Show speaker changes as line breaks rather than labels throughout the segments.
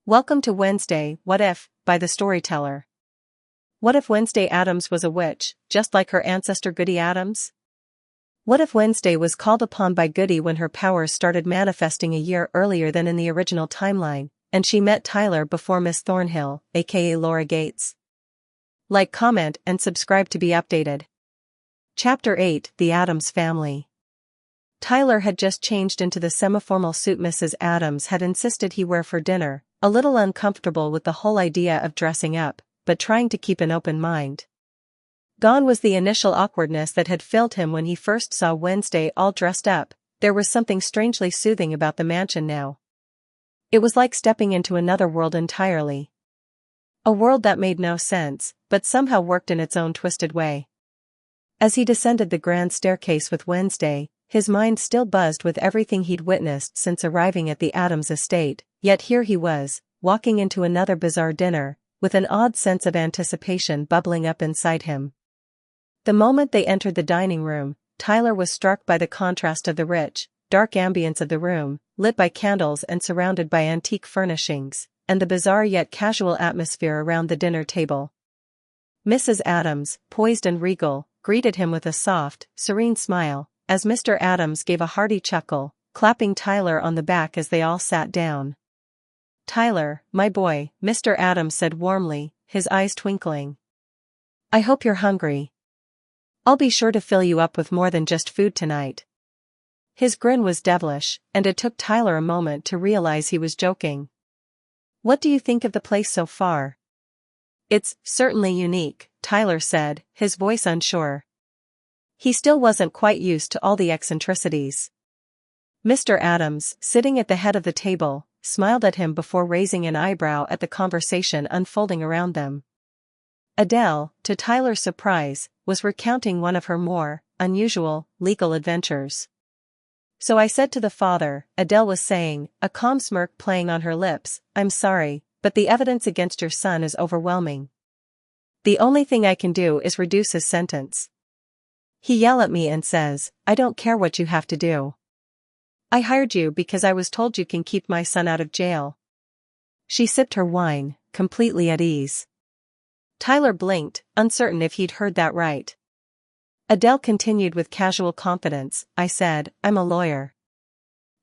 Welcome to Wednesday, What If, by the Storyteller. What if Wednesday Addams was a witch, just like her ancestor Goody Addams? What if Wednesday was called upon by Goody when her powers started manifesting a year earlier than in the original timeline, and she met Tyler before Miss Thornhill, a.k.a. Laura Gates? Like, comment, and subscribe to be updated. Chapter 8, The Addams Family. Tyler had just changed into the semiformal suit Mrs. Addams had insisted he wear for dinner, a little uncomfortable with the whole idea of dressing up, but trying to keep an open mind. Gone was the initial awkwardness that had filled him when he first saw Wednesday all dressed up. There was something strangely soothing about the mansion now. It was like stepping into another world entirely. A world that made no sense, but somehow worked in its own twisted way. As he descended the grand staircase with Wednesday, his mind still buzzed with everything he'd witnessed since arriving at the Addams estate, yet here he was, walking into another bizarre dinner, with an odd sense of anticipation bubbling up inside him. The moment they entered the dining room, Tyler was struck by the contrast of the rich, dark ambience of the room, lit by candles and surrounded by antique furnishings, and the bizarre yet casual atmosphere around the dinner table. Mrs. Addams, poised and regal, greeted him with a soft, serene smile, as Mr. Addams gave a hearty chuckle, clapping Tyler on the back as they all sat down. "Tyler, my boy," Mr. Addams said warmly, his eyes twinkling. "I hope you're hungry. I'll be sure to fill you up with more than just food tonight." His grin was devilish, and it took Tyler a moment to realize he was joking. "What do you think of the place so far?" "It's certainly unique," Tyler said, his voice unsure. He still wasn't quite used to all the eccentricities. Mr. Addams, sitting at the head of the table, smiled at him before raising an eyebrow at the conversation unfolding around them. Adele, to Tyler's surprise, was recounting one of her more unusual legal adventures. "So I said to the father," Adele was saying, a calm smirk playing on her lips, "I'm sorry, but the evidence against your son is overwhelming. The only thing I can do is reduce his sentence. He yells at me and says, 'I don't care what you have to do. I hired you because I was told you can keep my son out of jail.'" She sipped her wine, completely at ease. Tyler blinked, uncertain if he'd heard that right. Adele continued with casual confidence, "I said, I'm a lawyer.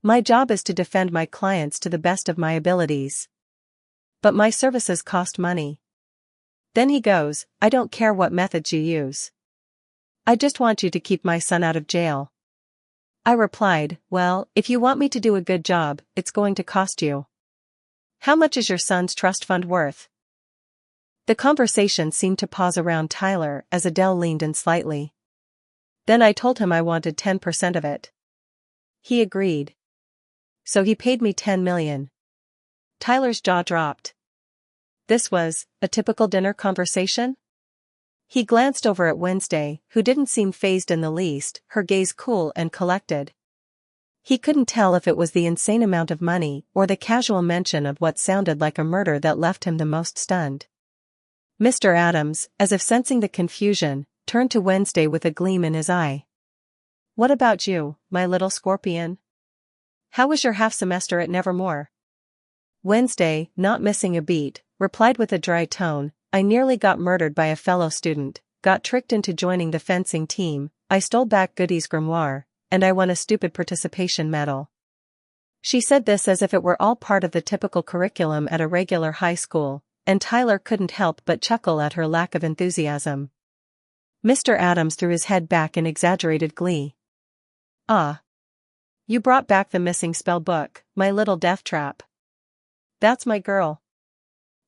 My job is to defend my clients to the best of my abilities. But my services cost money." Then he goes, "I don't care what methods you use. I just want you to keep my son out of jail." I replied, "Well, if you want me to do a good job, it's going to cost you. How much is your son's trust fund worth?" The conversation seemed to pause around Tyler as Adele leaned in slightly. "Then I told him I wanted 10% of it. He agreed. So he paid me $10 million. Tyler's jaw dropped. This was a typical dinner conversation? He glanced over at Wednesday, who didn't seem fazed in the least, her gaze cool and collected. He couldn't tell if it was the insane amount of money or the casual mention of what sounded like a murder that left him the most stunned. Mr. Addams, as if sensing the confusion, turned to Wednesday with a gleam in his eye. "What about you, my little scorpion? How was your half-semester at Nevermore?" Wednesday, not missing a beat, replied with a dry tone, "I nearly got murdered by a fellow student, got tricked into joining the fencing team, I stole back Goody's grimoire, and I won a stupid participation medal." She said this as if it were all part of the typical curriculum at a regular high school, and Tyler couldn't help but chuckle at her lack of enthusiasm. Mr. Addams threw his head back in exaggerated glee. "Ah. You brought back the missing spell book, my little death trap. That's my girl."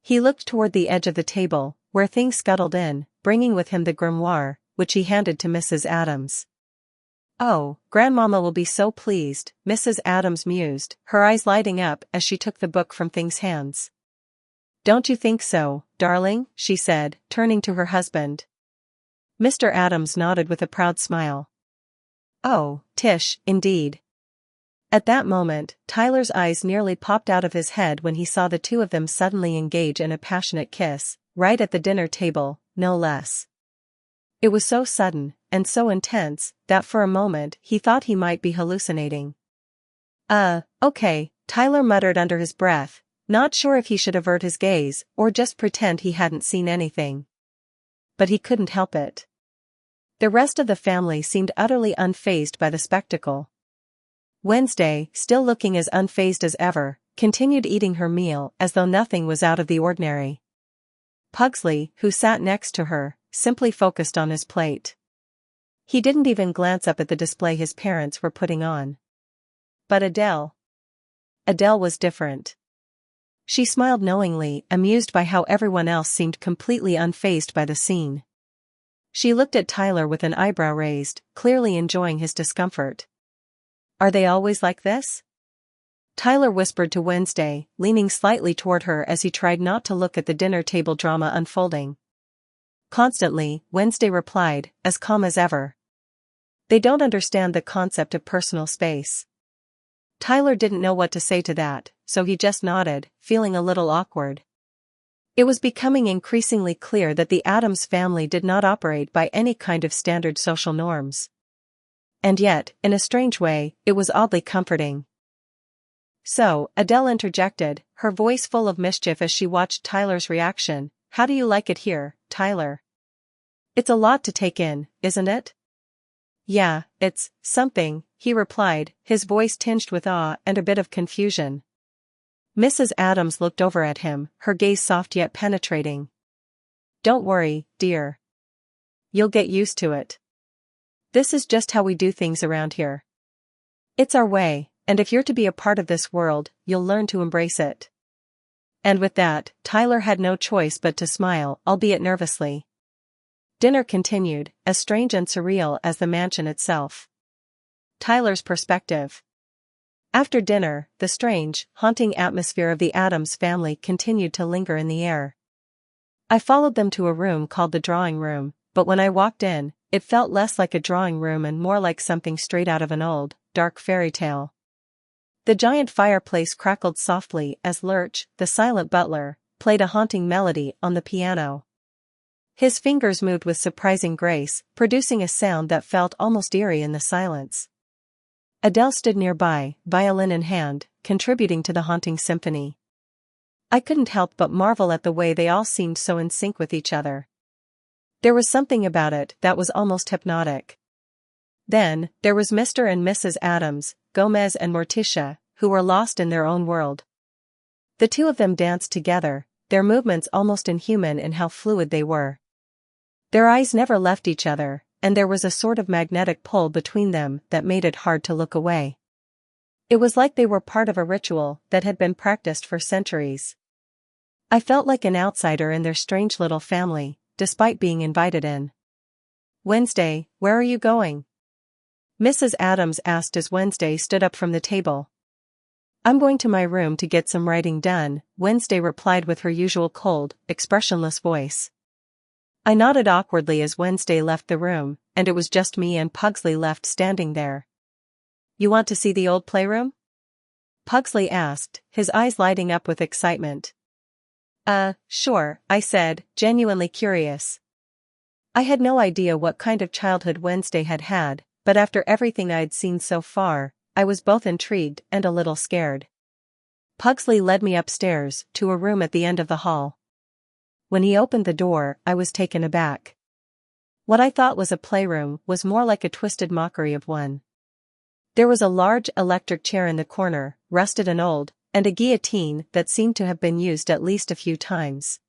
He looked toward the edge of the table, where things scuttled in, bringing with him the grimoire, which he handed to Mrs. Addams. "Oh, Grandmama will be so pleased," Mrs. Addams mused, her eyes lighting up as she took the book from Thing's hands. "Don't you think so, darling?" she said, turning to her husband. Mr. Addams nodded with a proud smile. "Oh, Tish, indeed." At that moment, Tyler's eyes nearly popped out of his head when he saw the two of them suddenly engage in a passionate kiss, right at the dinner table, no less. It was so sudden, and so intense, that for a moment he thought he might be hallucinating. Okay, Tyler muttered under his breath, not sure if he should avert his gaze or just pretend he hadn't seen anything. But he couldn't help it. The rest of the family seemed utterly unfazed by the spectacle. Wednesday, still looking as unfazed as ever, continued eating her meal as though nothing was out of the ordinary. Pugsley, who sat next to her, simply focused on his plate. He didn't even glance up at the display his parents were putting on. But Adele was different. She smiled knowingly, amused by how everyone else seemed completely unfazed by the scene. She looked at Tyler with an eyebrow raised, clearly enjoying his discomfort. "Are they always like this?" Tyler whispered to Wednesday, leaning slightly toward her as he tried not to look at the dinner table drama unfolding. "Constantly," Wednesday replied, as calm as ever. "They don't understand the concept of personal space." Tyler didn't know what to say to that, so he just nodded, feeling a little awkward. It was becoming increasingly clear that the Addams family did not operate by any kind of standard social norms. And yet, in a strange way, it was oddly comforting. "So," Adele interjected, her voice full of mischief as she watched Tyler's reaction, "how do you like it here, Tyler? It's a lot to take in, isn't it?" "Yeah, it's something," he replied, his voice tinged with awe and a bit of confusion. Mrs. Addams looked over at him, her gaze soft yet penetrating. "Don't worry, dear. You'll get used to it. This is just how we do things around here. It's our way, and if you're to be a part of this world, you'll learn to embrace it." And with that, Tyler had no choice but to smile, albeit nervously. Dinner continued, as strange and surreal as the mansion itself. Tyler's perspective. After dinner, the strange, haunting atmosphere of the Addams family continued to linger in the air. I followed them to a room called the drawing room, but when I walked in, it felt less like a drawing room and more like something straight out of an old, dark fairy tale. The giant fireplace crackled softly as Lurch, the silent butler, played a haunting melody on the piano. His fingers moved with surprising grace, producing a sound that felt almost eerie in the silence. Adele stood nearby, violin in hand, contributing to the haunting symphony. I couldn't help but marvel at the way they all seemed so in sync with each other. There was something about it that was almost hypnotic. Then, there was Mr. and Mrs. Addams, Gomez and Morticia, who were lost in their own world. The two of them danced together, their movements almost inhuman in how fluid they were. Their eyes never left each other, and there was a sort of magnetic pull between them that made it hard to look away. It was like they were part of a ritual that had been practiced for centuries. I felt like an outsider in their strange little family, despite being invited in. "Wednesday, where are you going?" Mrs. Addams asked as Wednesday stood up from the table. "I'm going to my room to get some writing done," Wednesday replied with her usual cold, expressionless voice. I nodded awkwardly as Wednesday left the room, and it was just me and Pugsley left standing there. "You want to see the old playroom?" Pugsley asked, his eyes lighting up with excitement. Sure," I said, genuinely curious. I had no idea what kind of childhood Wednesday had had, but after everything I'd seen so far, I was both intrigued and a little scared. Pugsley led me upstairs, to a room at the end of the hall. When he opened the door, I was taken aback. What I thought was a playroom was more like a twisted mockery of one. There was a large electric chair in the corner, rusted and old, and a guillotine that seemed to have been used at least a few times.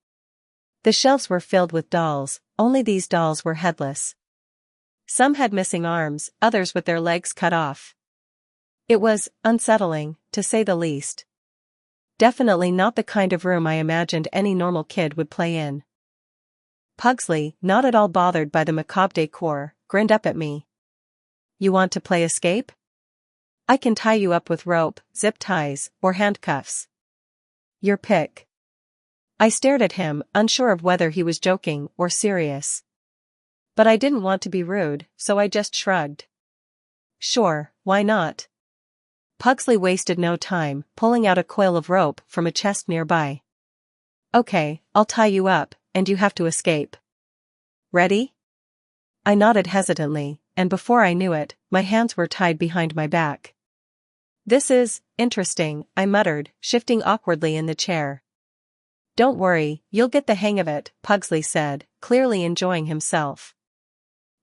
The shelves were filled with dolls, only these dolls were headless. Some had missing arms, others with their legs cut off. It was unsettling, to say the least. Definitely not the kind of room I imagined any normal kid would play in. Pugsley, not at all bothered by the macabre decor, grinned up at me. "You want to play escape? I can tie you up with rope, zip ties, or handcuffs. Your pick." I stared at him, unsure of whether he was joking or serious. But I didn't want to be rude, so I just shrugged. "Sure, why not?" Pugsley wasted no time, pulling out a coil of rope from a chest nearby. "Okay, I'll tie you up, and you have to escape. Ready?" I nodded hesitantly, and before I knew it, my hands were tied behind my back. This is interesting, I muttered, shifting awkwardly in the chair. Don't worry, you'll get the hang of it, Pugsley said, clearly enjoying himself.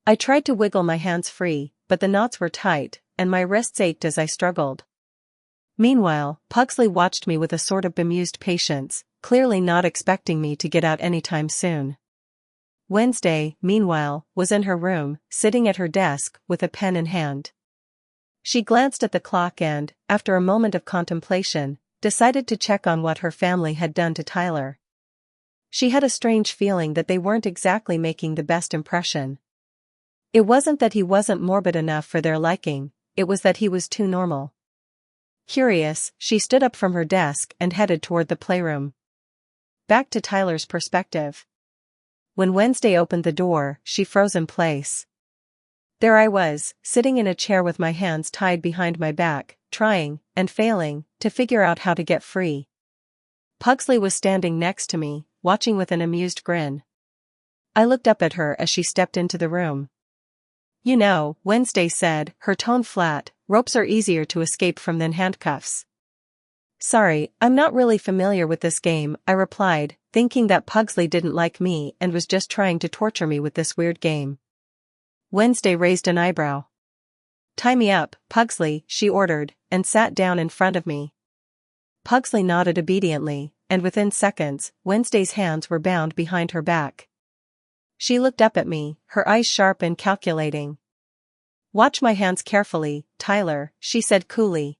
I tried to wiggle my hands free, but the knots were tight, and my wrists ached as I struggled. Meanwhile, Pugsley watched me with a sort of bemused patience, clearly not expecting me to get out anytime soon. Wednesday, meanwhile, was in her room, sitting at her desk, with a pen in hand. She glanced at the clock and, after a moment of contemplation, decided to check on what her family had done to Tyler. She had a strange feeling that they weren't exactly making the best impression. It wasn't that he wasn't morbid enough for their liking, it was that he was too normal. Curious, she stood up from her desk and headed toward the playroom. Back to Tyler's perspective. When Wednesday opened the door, she froze in place. There I was, sitting in a chair with my hands tied behind my back, trying, and failing, to figure out how to get free. Pugsley was standing next to me, watching with an amused grin. I looked up at her as she stepped into the room. You know, Wednesday said, her tone flat, ropes are easier to escape from than handcuffs. Sorry, I'm not really familiar with this game, I replied, thinking that Pugsley didn't like me and was just trying to torture me with this weird game. Wednesday raised an eyebrow. Tie me up, Pugsley, she ordered, and sat down in front of me. Pugsley nodded obediently, and within seconds, Wednesday's hands were bound behind her back. She looked up at me, her eyes sharp and calculating. Watch my hands carefully, Tyler, she said coolly.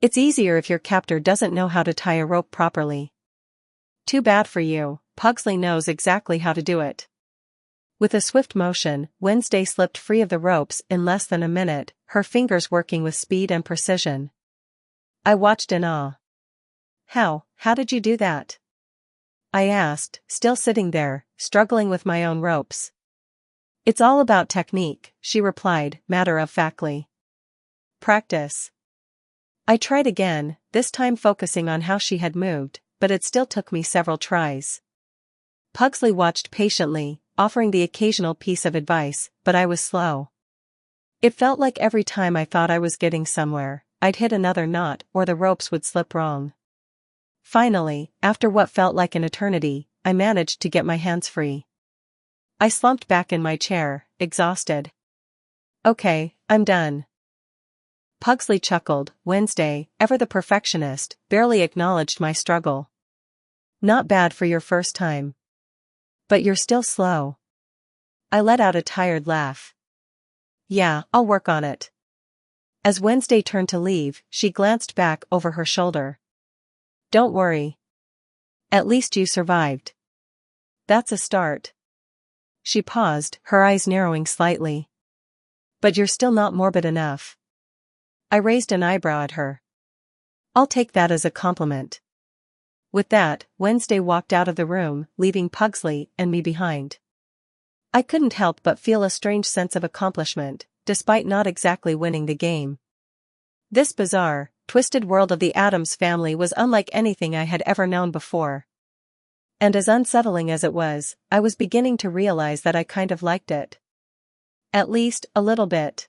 It's easier if your captor doesn't know how to tie a rope properly. Too bad for you, Pugsley knows exactly how to do it. With a swift motion, Wednesday slipped free of the ropes in less than a minute, her fingers working with speed and precision. I watched in awe. How did you do that? I asked, still sitting there, struggling with my own ropes. It's all about technique, she replied, matter-of-factly. Practice. I tried again, this time focusing on how she had moved, but it still took me several tries. Pugsley watched patiently, offering the occasional piece of advice, but I was slow. It felt like every time I thought I was getting somewhere, I'd hit another knot or the ropes would slip wrong. Finally, after what felt like an eternity, I managed to get my hands free. I slumped back in my chair, exhausted. Okay, I'm done. Pugsley chuckled. Wednesday, ever the perfectionist, barely acknowledged my struggle. Not bad for your first time. But you're still slow. I let out a tired laugh. Yeah, I'll work on it. As Wednesday turned to leave, she glanced back over her shoulder. Don't worry. At least you survived. That's a start. She paused, her eyes narrowing slightly. But you're still not morbid enough. I raised an eyebrow at her. I'll take that as a compliment. With that, Wednesday walked out of the room, leaving Pugsley and me behind. I couldn't help but feel a strange sense of accomplishment, despite not exactly winning the game. This bizarre, twisted world of the Addams family was unlike anything I had ever known before. And as unsettling as it was, I was beginning to realize that I kind of liked it. At least, a little bit.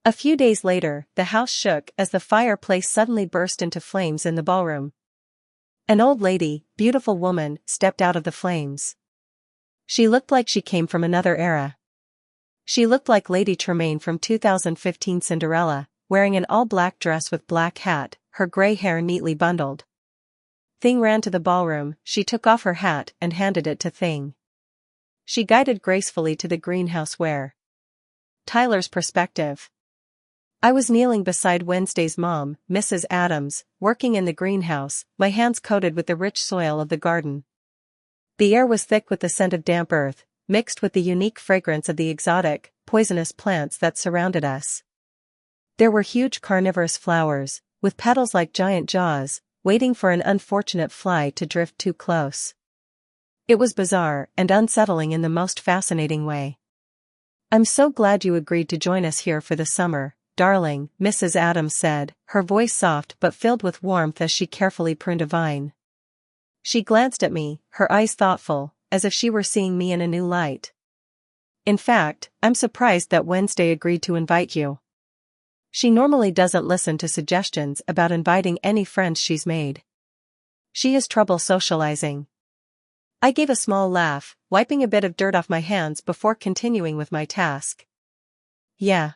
A few days later, the house shook as the fireplace suddenly burst into flames in the ballroom. An old lady, beautiful woman, stepped out of the flames. She looked like she came from another era. She looked like Lady Tremaine from 2015 Cinderella, wearing an all-black dress with black hat, her gray hair neatly bundled. Thing ran to the ballroom, she took off her hat and handed it to Thing. She guided gracefully to the greenhouse where Tyler's perspective. I was kneeling beside Wednesday's mom, Mrs. Addams, working in the greenhouse, my hands coated with the rich soil of the garden. The air was thick with the scent of damp earth, mixed with the unique fragrance of the exotic, poisonous plants that surrounded us. There were huge carnivorous flowers, with petals like giant jaws, waiting for an unfortunate fly to drift too close. It was bizarre and unsettling in the most fascinating way. I'm so glad you agreed to join us here for the summer, darling, Mrs. Addams said, her voice soft but filled with warmth as she carefully pruned a vine. She glanced at me, her eyes thoughtful, as if she were seeing me in a new light. In fact, I'm surprised that Wednesday agreed to invite you. She normally doesn't listen to suggestions about inviting any friends she's made. She has trouble socializing. I gave a small laugh, wiping a bit of dirt off my hands before continuing with my task. Yeah.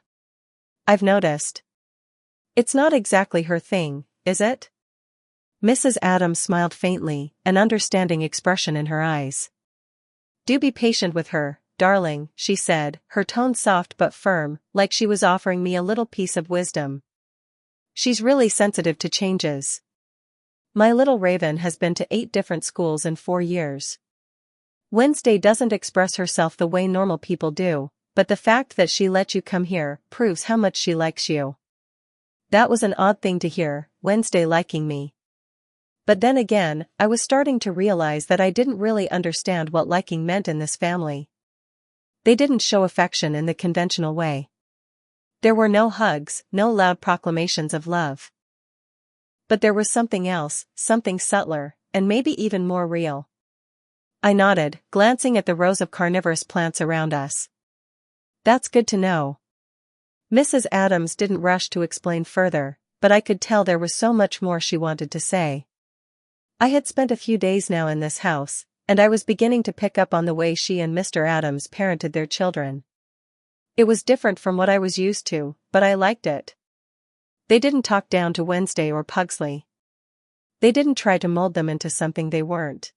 I've noticed. It's not exactly her thing, is it? Mrs. Addams smiled faintly, an understanding expression in her eyes. Do be patient with her, darling, she said, her tone soft but firm, like she was offering me a little piece of wisdom. She's really sensitive to changes. My little raven has been to 8 different schools in 4 years. Wednesday doesn't express herself the way normal people do, but the fact that she let you come here proves how much she likes you. That was an odd thing to hear, Wednesday liking me. But then again, I was starting to realize that I didn't really understand what liking meant in this family. They didn't show affection in the conventional way. There were no hugs, no loud proclamations of love. But there was something else, something subtler, and maybe even more real. I nodded, glancing at the rows of carnivorous plants around us. That's good to know. Mrs. Addams didn't rush to explain further, but I could tell there was so much more she wanted to say. I had spent a few days now in this house, and I was beginning to pick up on the way she and Mr. Addams parented their children. It was different from what I was used to, but I liked it. They didn't talk down to Wednesday or Pugsley. They didn't try to mold them into something they weren't.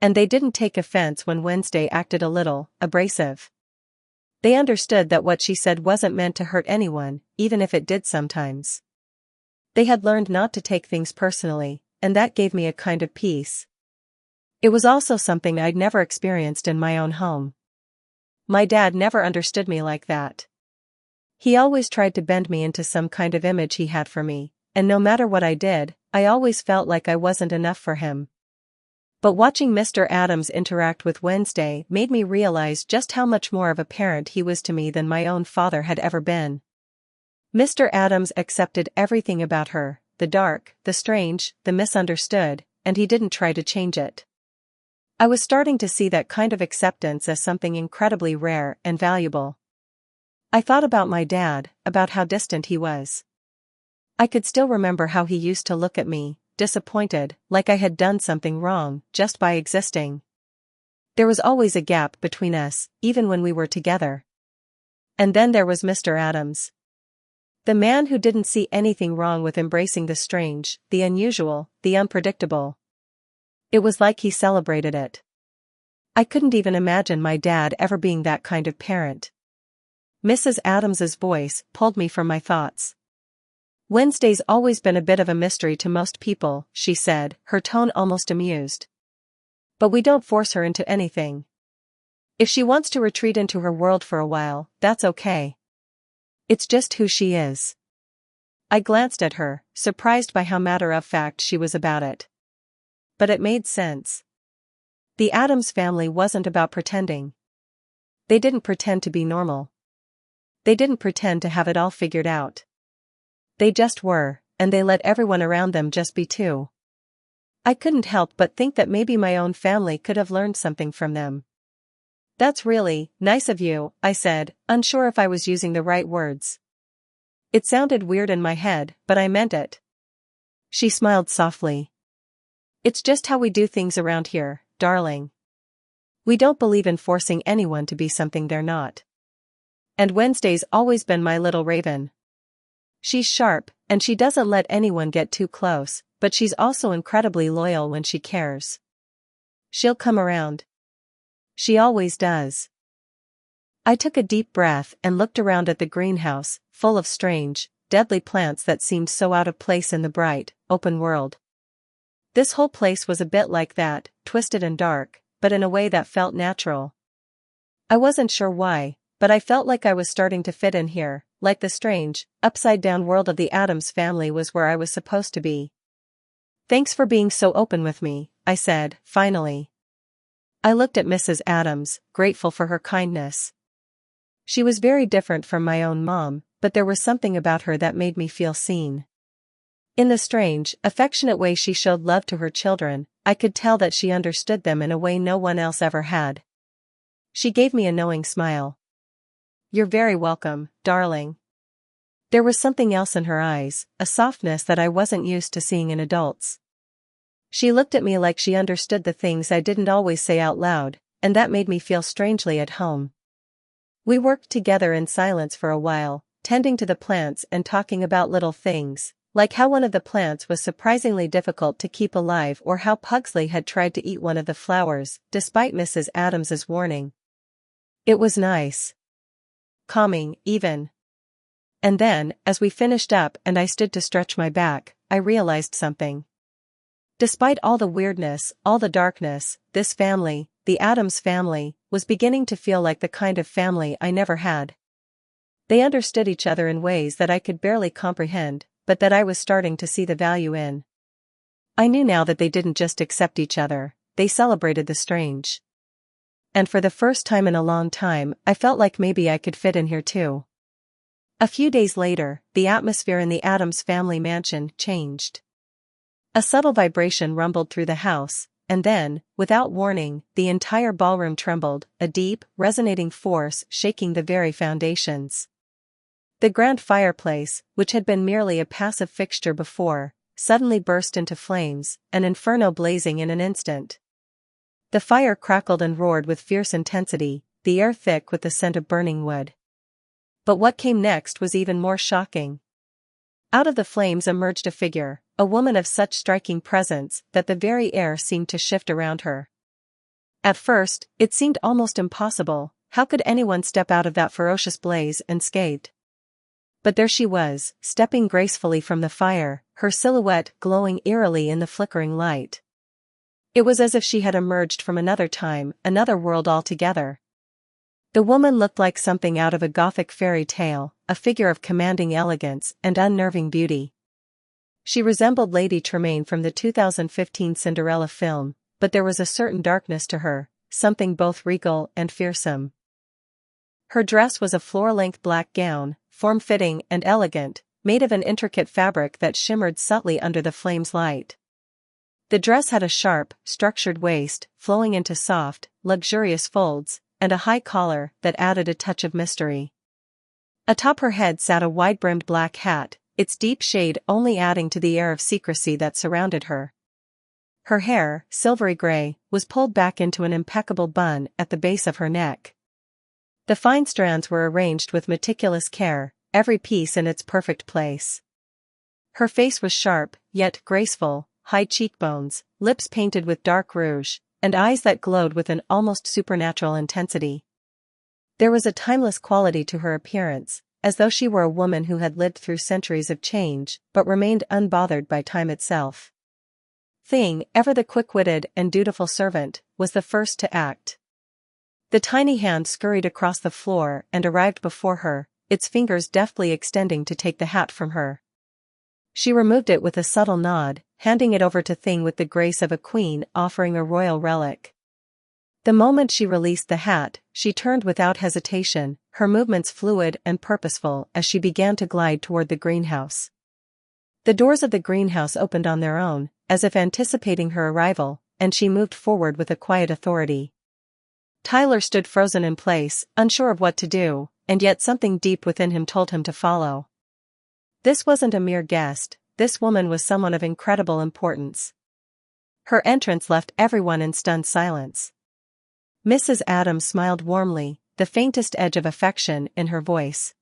And they didn't take offense when Wednesday acted a little abrasive. They understood that what she said wasn't meant to hurt anyone, even if it did sometimes. They had learned not to take things personally, and that gave me a kind of peace. It was also something I'd never experienced in my own home. My dad never understood me like that. He always tried to bend me into some kind of image he had for me, and no matter what I did, I always felt like I wasn't enough for him. But watching Mr. Addams interact with Wednesday made me realize just how much more of a parent he was to me than my own father had ever been. Mr. Addams accepted everything about her, the dark, the strange, the misunderstood, and he didn't try to change it. I was starting to see that kind of acceptance as something incredibly rare and valuable. I thought about my dad, about how distant he was. I could still remember how he used to look at me, disappointed, like I had done something wrong, just by existing. There was always a gap between us, even when we were together. And then there was Mr. Addams. The man who didn't see anything wrong with embracing the strange, the unusual, the unpredictable. It was like he celebrated it. I couldn't even imagine my dad ever being that kind of parent. Mrs. Addams's voice pulled me from my thoughts. Wednesday's always been a bit of a mystery to most people, she said, her tone almost amused. But we don't force her into anything. If she wants to retreat into her world for a while, that's okay. It's just who she is. I glanced at her, surprised by how matter-of-fact she was about it. But it made sense. The Addams family wasn't about pretending. They didn't pretend to be normal. They didn't pretend to have it all figured out. They just were, and they let everyone around them just be too. I couldn't help but think that maybe my own family could have learned something from them. That's really nice of you, I said, unsure if I was using the right words. It sounded weird in my head, but I meant it. She smiled softly. It's just how we do things around here, darling. We don't believe in forcing anyone to be something they're not. And Wednesday's always been my little raven. She's sharp, and she doesn't let anyone get too close, but she's also incredibly loyal when she cares. She'll come around. She always does. I took a deep breath and looked around at the greenhouse, full of strange, deadly plants that seemed so out of place in the bright, open world. This whole place was a bit like that, twisted and dark, but in a way that felt natural. I wasn't sure why, but I felt like I was starting to fit in here, like the strange, upside-down world of the Addams family was where I was supposed to be. Thanks for being so open with me, I said, finally. I looked at Mrs. Addams, grateful for her kindness. She was very different from my own mom, but there was something about her that made me feel seen. In the strange, affectionate way she showed love to her children, I could tell that she understood them in a way no one else ever had. She gave me a knowing smile. You're very welcome, darling. There was something else in her eyes, a softness that I wasn't used to seeing in adults. She looked at me like she understood the things I didn't always say out loud, and that made me feel strangely at home. We worked together in silence for a while, tending to the plants and talking about little things, like how one of the plants was surprisingly difficult to keep alive or how Pugsley had tried to eat one of the flowers, despite Mrs. Addams's warning. It was nice. Calming, even. And then, as we finished up and I stood to stretch my back, I realized something. Despite all the weirdness, all the darkness, this family, the Addams family, was beginning to feel like the kind of family I never had. They understood each other in ways that I could barely comprehend, but that I was starting to see the value in. I knew now that they didn't just accept each other, they celebrated the strange. And for the first time in a long time, I felt like maybe I could fit in here too. A few days later, the atmosphere in the Addams family mansion changed. A subtle vibration rumbled through the house, and then, without warning, the entire ballroom trembled, a deep, resonating force shaking the very foundations. The grand fireplace, which had been merely a passive fixture before, suddenly burst into flames, an inferno blazing in an instant. The fire crackled and roared with fierce intensity, the air thick with the scent of burning wood. But what came next was even more shocking. Out of the flames emerged a figure, a woman of such striking presence that the very air seemed to shift around her. At first, it seemed almost impossible. How could anyone step out of that ferocious blaze unscathed? But there she was, stepping gracefully from the fire, her silhouette glowing eerily in the flickering light. It was as if she had emerged from another time, another world altogether. The woman looked like something out of a Gothic fairy tale, a figure of commanding elegance and unnerving beauty. She resembled Lady Tremaine from the 2015 Cinderella film, but there was a certain darkness to her, something both regal and fearsome. Her dress was a floor-length black gown, form-fitting and elegant, made of an intricate fabric that shimmered subtly under the flame's light. The dress had a sharp, structured waist, flowing into soft, luxurious folds, and a high collar that added a touch of mystery. Atop her head sat a wide-brimmed black hat, its deep shade only adding to the air of secrecy that surrounded her. Her hair, silvery gray, was pulled back into an impeccable bun at the base of her neck. The fine strands were arranged with meticulous care, every piece in its perfect place. Her face was sharp, yet graceful, high cheekbones, lips painted with dark rouge, and eyes that glowed with an almost supernatural intensity. There was a timeless quality to her appearance, as though she were a woman who had lived through centuries of change, but remained unbothered by time itself. Thing, ever the quick-witted and dutiful servant, was the first to act. The tiny hand scurried across the floor and arrived before her, its fingers deftly extending to take the hat from her. She removed it with a subtle nod, handing it over to Thing with the grace of a queen offering a royal relic. The moment she released the hat, she turned without hesitation, her movements fluid and purposeful as she began to glide toward the greenhouse. The doors of the greenhouse opened on their own, as if anticipating her arrival, and she moved forward with a quiet authority. Tyler stood frozen in place, unsure of what to do, and yet something deep within him told him to follow. This wasn't a mere guest, this woman was someone of incredible importance. Her entrance left everyone in stunned silence. Mrs. Addams smiled warmly, the faintest edge of affection in her voice.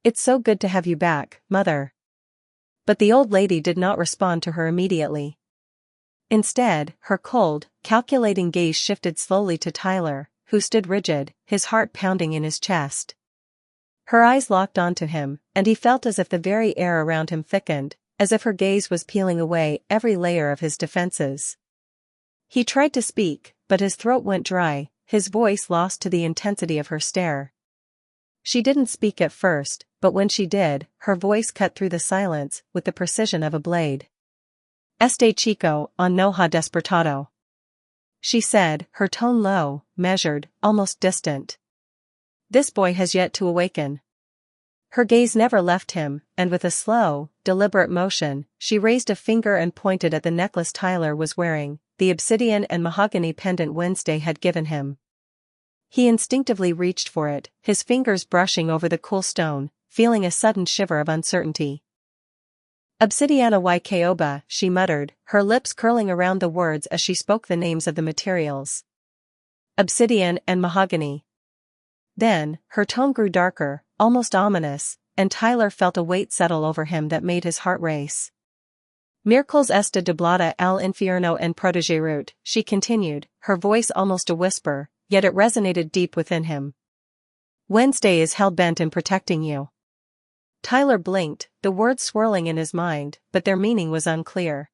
"It's so good to have you back, Mother." But the old lady did not respond to her immediately. Instead, her cold, calculating gaze shifted slowly to Tyler, who stood rigid, his heart pounding in his chest. Her eyes locked onto him, and he felt as if the very air around him thickened, as if her gaze was peeling away every layer of his defenses. He tried to speak, but his throat went dry, his voice lost to the intensity of her stare. She didn't speak at first, but when she did, her voice cut through the silence with the precision of a blade. "Este chico no ha despertado," she said, her tone low, measured, almost distant. "This boy has yet to awaken." Her gaze never left him, and with a slow, deliberate motion, she raised a finger and pointed at the necklace Tyler was wearing, the obsidian and mahogany pendant Wednesday had given him. He instinctively reached for it, his fingers brushing over the cool stone, feeling a sudden shiver of uncertainty. Obsidiana y caoba, she muttered, her lips curling around the words as she spoke the names of the materials. Obsidian and mahogany. Then, her tone grew darker, almost ominous, and Tyler felt a weight settle over him that made his heart race. Miracles esta doblada al infierno en protegerut, she continued, her voice almost a whisper, yet it resonated deep within him. Wednesday is hell-bent in protecting you. Tyler blinked, the words swirling in his mind, but their meaning was unclear.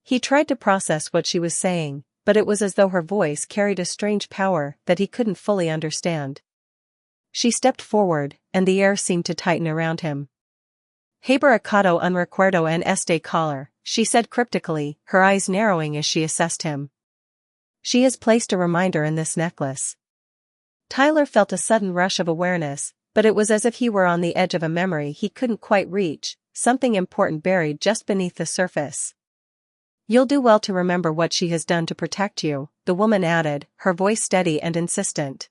He tried to process what she was saying, but it was as though her voice carried a strange power that he couldn't fully understand. She stepped forward, and the air seemed to tighten around him. Haber acado un recuerdo en este collar, she said cryptically, her eyes narrowing as she assessed him. She has placed a reminder in this necklace. Tyler felt a sudden rush of awareness, but it was as if he were on the edge of a memory he couldn't quite reach, something important buried just beneath the surface. You'll do well to remember what she has done to protect you, the woman added, her voice steady and insistent.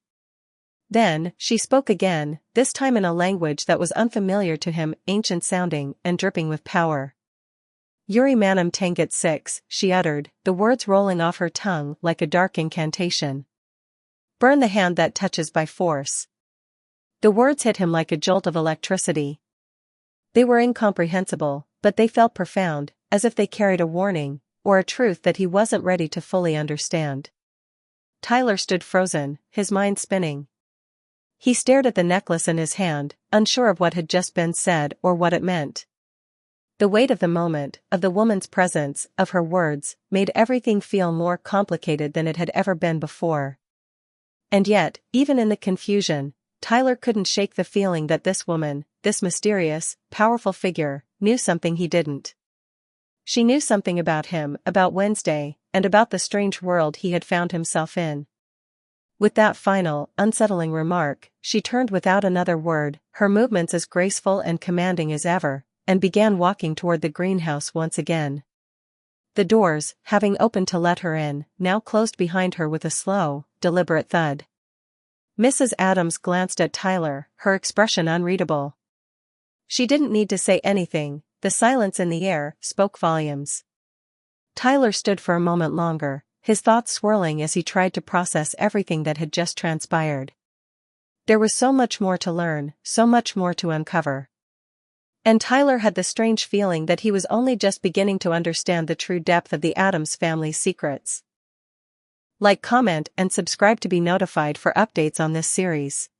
Then, she spoke again, this time in a language that was unfamiliar to him, ancient-sounding and dripping with power. Yuri manum tanget six, she uttered, the words rolling off her tongue like a dark incantation. Burn the hand that touches by force. The words hit him like a jolt of electricity. They were incomprehensible, but they felt profound, as if they carried a warning, or a truth that he wasn't ready to fully understand. Tyler stood frozen, his mind spinning. He stared at the necklace in his hand, unsure of what had just been said or what it meant. The weight of the moment, of the woman's presence, of her words, made everything feel more complicated than it had ever been before. And yet, even in the confusion, Tyler couldn't shake the feeling that this woman, this mysterious, powerful figure, knew something he didn't. She knew something about him, about Wednesday, and about the strange world he had found himself in. With that final, unsettling remark, she turned without another word, her movements as graceful and commanding as ever, and began walking toward the greenhouse once again. The doors, having opened to let her in, now closed behind her with a slow, deliberate thud. Mrs. Addams glanced at Tyler, her expression unreadable. She didn't need to say anything, the silence in the air spoke volumes. Tyler stood for a moment longer, his thoughts swirling as he tried to process everything that had just transpired. There was so much more to learn, so much more to uncover. And Tyler had the strange feeling that he was only just beginning to understand the true depth of the Addams family's secrets. Like, comment, and subscribe to be notified for updates on this series.